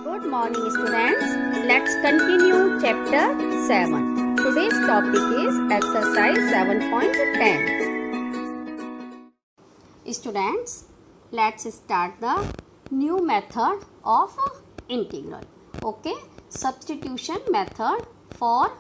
Good morning students. Let's continue chapter 7. Today's topic is exercise 7.10. Students, let's start the new method of integral. Okay, substitution method for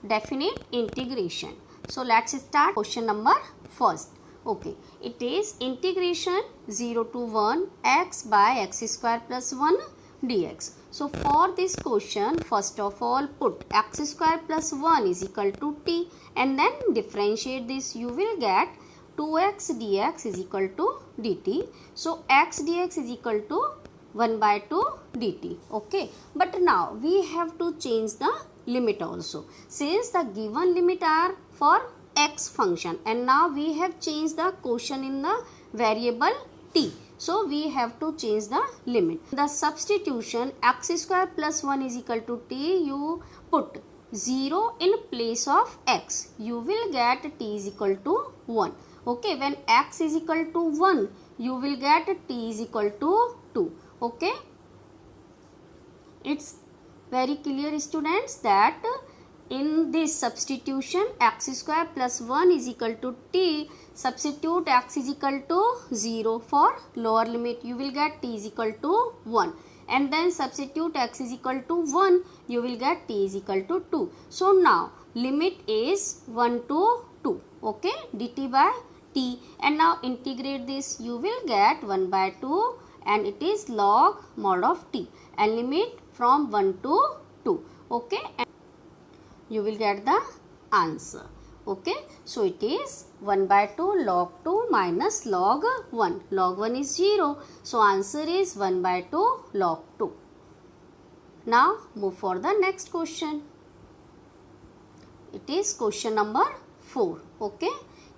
definite integration. So let's start question number first. Okay, it is integration 0 to 1 x by x square plus 1 dx. So for this question, first of all put x square plus 1 is equal to t and then differentiate this. You will get 2x dx is equal to dt. So x dx is equal to 1 by 2 dt. Okay, but now we have to change the limit also, since the given limit are for x function and now we have changed the quotient in the variable t. So we have to change the limit. The substitution x square plus 1 is equal to t, you put 0 in place of x. You will get t is equal to 1. Okay, when x is equal to 1, you will get t is equal to 2. Okay, it's very clear students that in this substitution x square plus 1 is equal to t, substitute x is equal to 0 for lower limit, you will get t is equal to 1 and then substitute x is equal to 1, you will get t is equal to 2. So now limit is 1 to 2, okay, dt by t, and now integrate this, you will get 1 by 2 and it is log mod of t and limit from 1 to 2, okay, and you will get the answer. Okay, so it is 1 by 2 log 2 minus log 1. Log 1 is 0. So answer is 1 by 2 log 2. Now move for the next question. It is question number 4. Okay,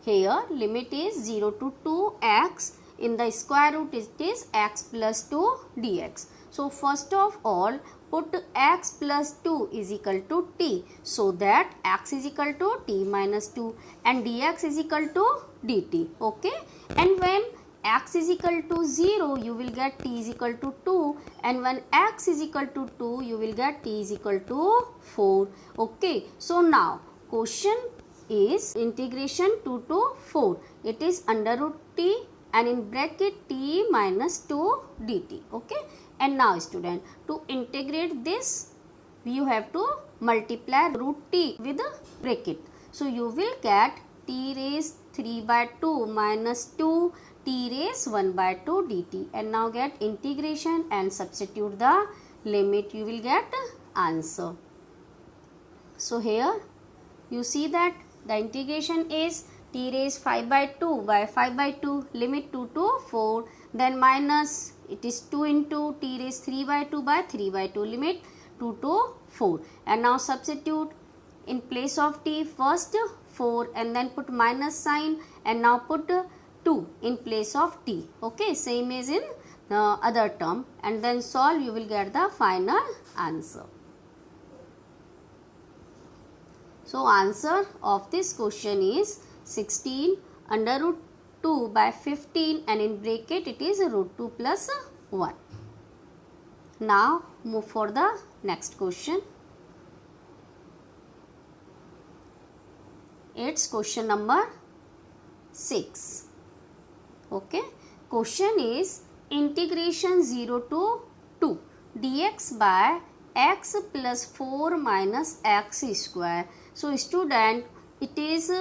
here limit is 0 to 2x. In the square root it is x plus 2 dx. So first of all put x plus 2 is equal to t, so that x is equal to t minus 2 and dx is equal to dt. Okay, and when x is equal to 0, you will get t is equal to 2, and when x is equal to 2, you will get t is equal to 4. Okay, so now question is integration 2 to 4. It is under root t and in bracket t minus 2 dt. Okay, and now student, to integrate this you have to multiply root t with a bracket. So you will get t raised 3 by 2 minus 2 t raised 1 by 2 dt, and now get integration and substitute the limit, you will get answer. So here you see that the integration is t raised 5 by 2 by 5 by 2, limit 2 to 4, then minus it is 2 into t raised 3 by 2 by 3 by 2, limit 2 to 4, and now substitute in place of t first 4 and then put minus sign and now put 2 in place of t. Okay, same as in the other term, and then solve, you will get the final answer. So answer of this question is 16 under root 2 by 15 and in bracket it is root 2 plus 1. Now move for the next question. It's question number 6. Okay, question is integration 0 to 2 dx by x plus 4 minus x square. So student, it is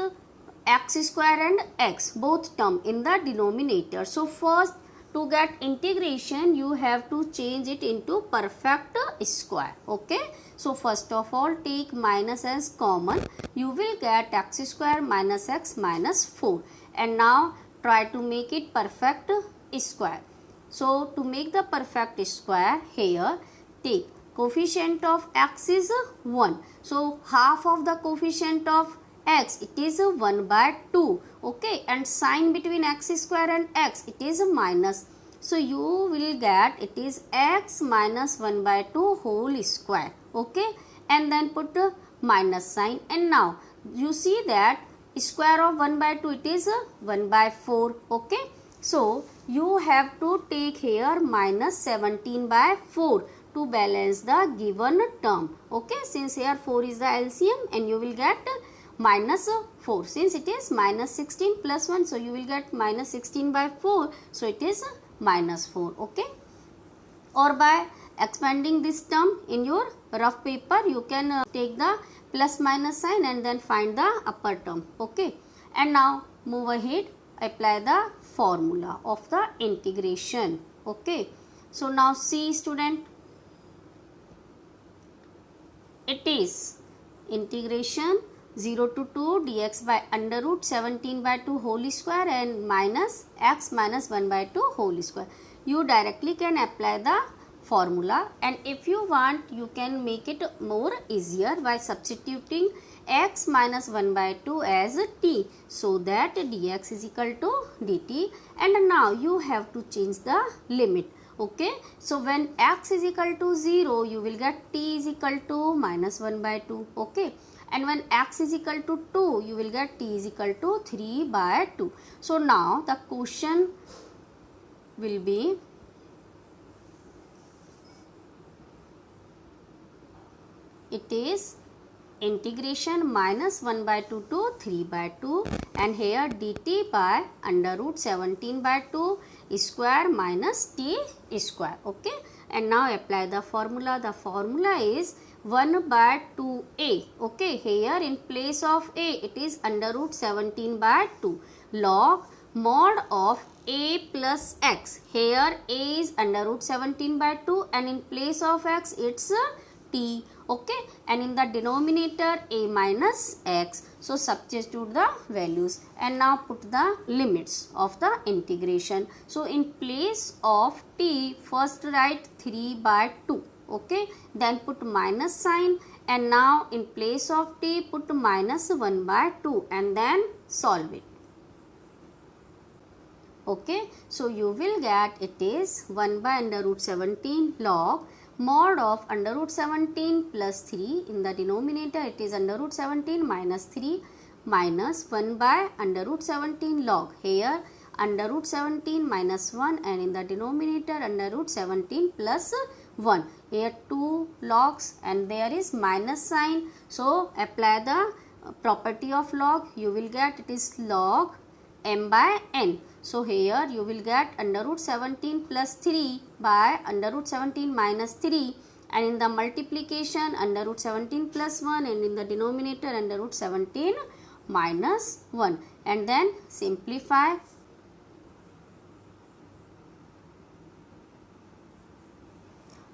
x square and x both term in the denominator. So first to get integration you have to change it into perfect square. Okay, so first of all take minus as common, you will get x square minus x minus 4, and now try to make it perfect square. So to make the perfect square, here take coefficient of x is 1, so half of the coefficient of x, it is 1 by 2. Okay, and sign between x square and x, it is minus, so you will get it is x minus 1 by 2 whole square. Okay, and then put minus sign, and now you see that square of 1 by 2 it is 1 by 4. Okay, so you have to take here minus 17 by 4 to balance the given term. Okay, since here 4 is the LCM and you will get minus 4. Since it is minus 16 plus 1, so you will get minus 16 by 4. So it is minus 4. Okay. Or by expanding this term in your rough paper, you can take the plus minus sign and then find the upper term. Okay. And now move ahead, apply the formula of the integration. Okay. So now see student, it is integration 0 to 2 dx by under root 17 by 2 whole square and minus x minus 1 by 2 whole square. You directly can apply the formula, and if you want you can make it more easier by substituting x minus 1 by 2 as t, so that dx is equal to dt, and now you have to change the limit. Okay, so when x is equal to 0, you will get t is equal to minus 1 by 2. Okay, and when x is equal to 2, you will get t is equal to 3 by 2. So now the question will be, it is integration minus 1 by 2 to 3 by 2, and here dt by under root 17 by 2 square minus t square. Okay, and now apply the formula. The formula is 1 by 2a. Okay, here in place of a it is under root 17 by 2 log mod of a plus x. Here a is under root 17 by 2 and in place of x it's t. Okay, and in the denominator a minus x. So substitute the values and now put the limits of the integration. So in place of t, first write 3 by 2. Okay, then put minus sign, and now in place of t put minus 1 by 2 and then solve it. Okay, so you will get it is 1 by under root 17 log mod of under root 17 plus 3, in the denominator it is under root 17 minus 3 minus 1 by under root 17 log, here under root 17 minus 1 and in the denominator under root 17 plus 1, here 2 logs and there is minus sign. So apply the property of log, you will get it is log m by n. So here you will get under root 17 plus 3 by under root 17 minus 3, and in the multiplication under root 17 plus 1 and in the denominator under root 17 minus 1, and then simplify.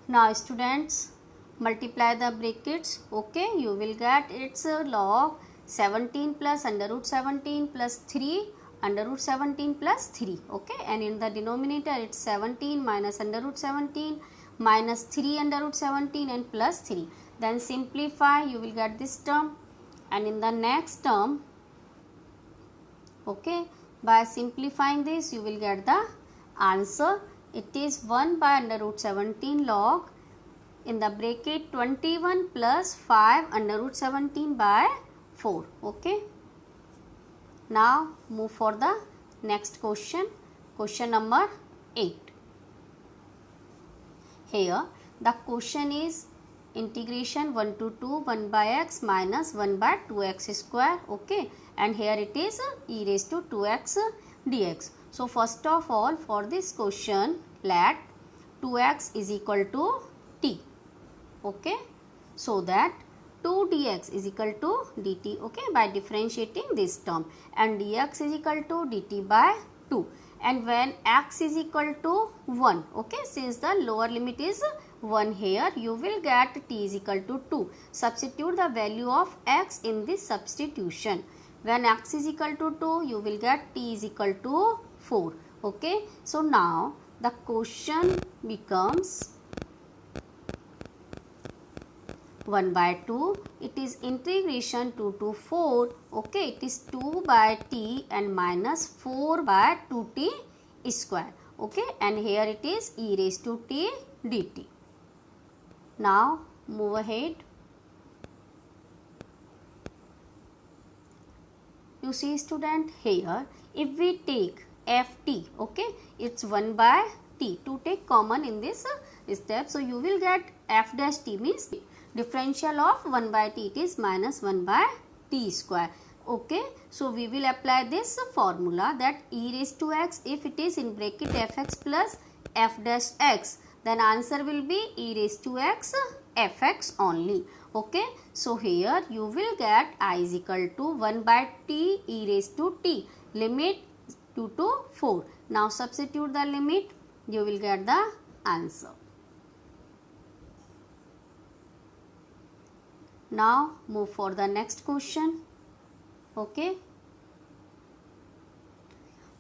Now students, multiply the brackets. Okay, you will get its log 17 plus under root 17 plus 3 under root 17 plus 3. Okay, and in the denominator it's 17 minus under root 17 minus 3 under root 17 and plus 3. Then simplify, you will get this term, and in the next term, okay, by simplifying this you will get the answer. It is 1 by under root 17 log in the bracket 21 plus 5 under root 17 by 4. Okay. Now move for the next question, question number 8. Here the question is integration 1 to 2 1 by x minus 1 by 2x square. Okay, and here it is e raised to 2x dx. So first of all, for this question let 2x is equal to t. Okay, so that 2 dx is equal to dt. Okay, by differentiating this term, and dx is equal to dt by 2, and when x is equal to 1, okay, since the lower limit is 1 here, you will get t is equal to 2. Substitute the value of x in this substitution. When x is equal to 2, you will get t is equal to 4. Okay, so now the question becomes 1 by 2, it is integration 2 to 4, okay, it is 2 by t and minus 4 by 2t square, okay, and here it is e raised to t dt. Now move ahead. You see student, here if we take ft. Okay, it's 1 by t. To take common in this step, so you will get f dash t means differential of 1 by t, it is minus 1 by t square. Okay, so we will apply this formula that e raised to x, if it is in bracket fx plus f dash x, then answer will be e raised to x fx only. Okay, so here you will get I is equal to 1 by t e raised to t, limit 2 to 4. Now substitute the limit, you will get the answer. Now move for the next question. Okay,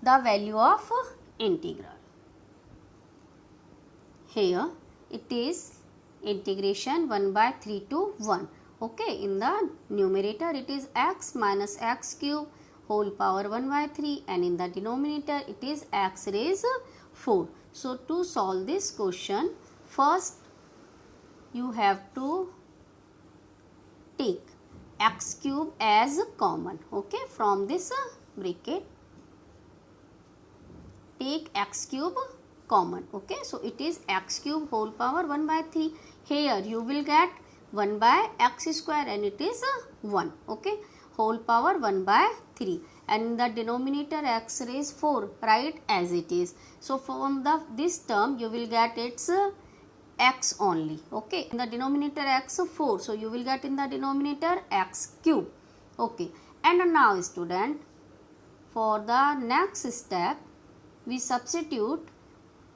the value of integral. Here it is integration 1 by 3 to 1. Okay, in the numerator it is x minus x cube whole power 1 by 3, and in the denominator it is x raised 4. So to solve this question, first you have to take x cube as common. Okay, from this bracket take x cube common. Okay, so it is x cube whole power 1 by 3. Here you will get 1 by x square and it is 1. Okay, whole power 1 by 3, and the denominator x raised 4, write as it is. So from this term you will get its x only. Okay, in the denominator x 4, so you will get in the denominator x cube. Okay, and now student, for the next step we substitute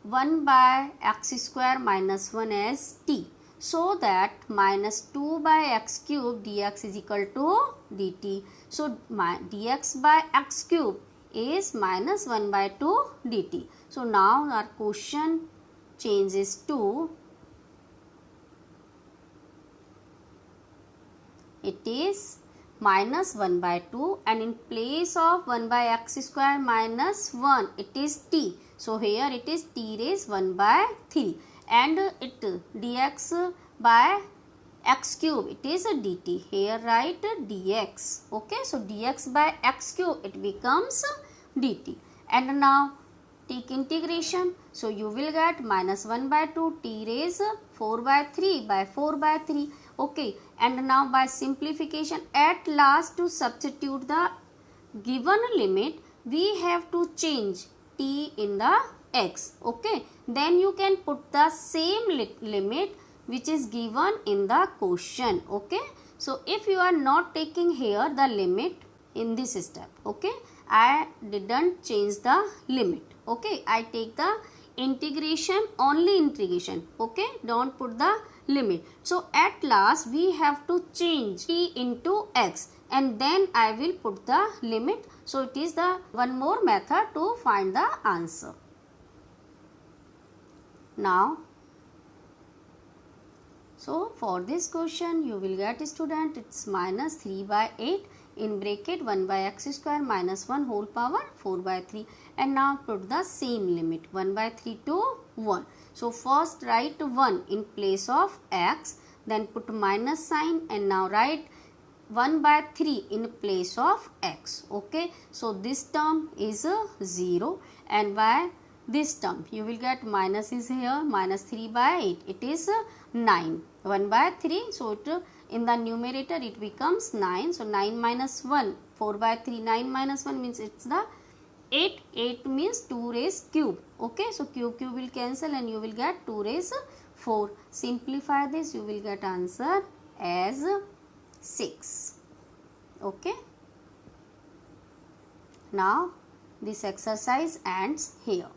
1 by x square minus 1 as t, so that minus 2 by x cube dx is equal to dt. So dx by x cube is minus 1 by 2 dt. So now our question changes to, it is minus 1 by 2, and in place of 1 by x square minus 1 it is t. So here it is t raised 1 by 3, and it dx by x cube, it is a dt. Here write dx. Okay, so dx by x cube it becomes dt. And now take integration, so you will get minus 1 by 2 t raised 4 by 3 by 4 by 3. Okay, and now by simplification, at last to substitute the given limit, we have to change t in the x. Okay, then you can put the same limit which is given in the question. Okay, so if you are not taking here the limit in this step, okay, I didn't change the limit. Okay, I take the integration, only integration. Okay, don't put the limit. So at last we have to change t into x, and then I will put the limit. So it is the one more method to find the answer. Now, so for this question you will get, student, it's minus 3 by 8 in bracket 1 by x square minus 1 whole power 4 by 3, and now put the same limit 1 by 3 to 1. So first write 1 in place of x, then put minus sign, and now write 1 by 3 in place of x. Okay, so this term is 0, and by this term you will get minus is here, minus 3 by 8, it is 9. 1 by 3, so it, in the numerator it becomes 9. So 9 minus 1, 4 by 3, 9 minus 1 means it's the 8. 8 means 2 raised cube. Okay, so cube will cancel and you will get 2 raised 4. Simplify this, you will get answer as 6. Okay, now this exercise ends here.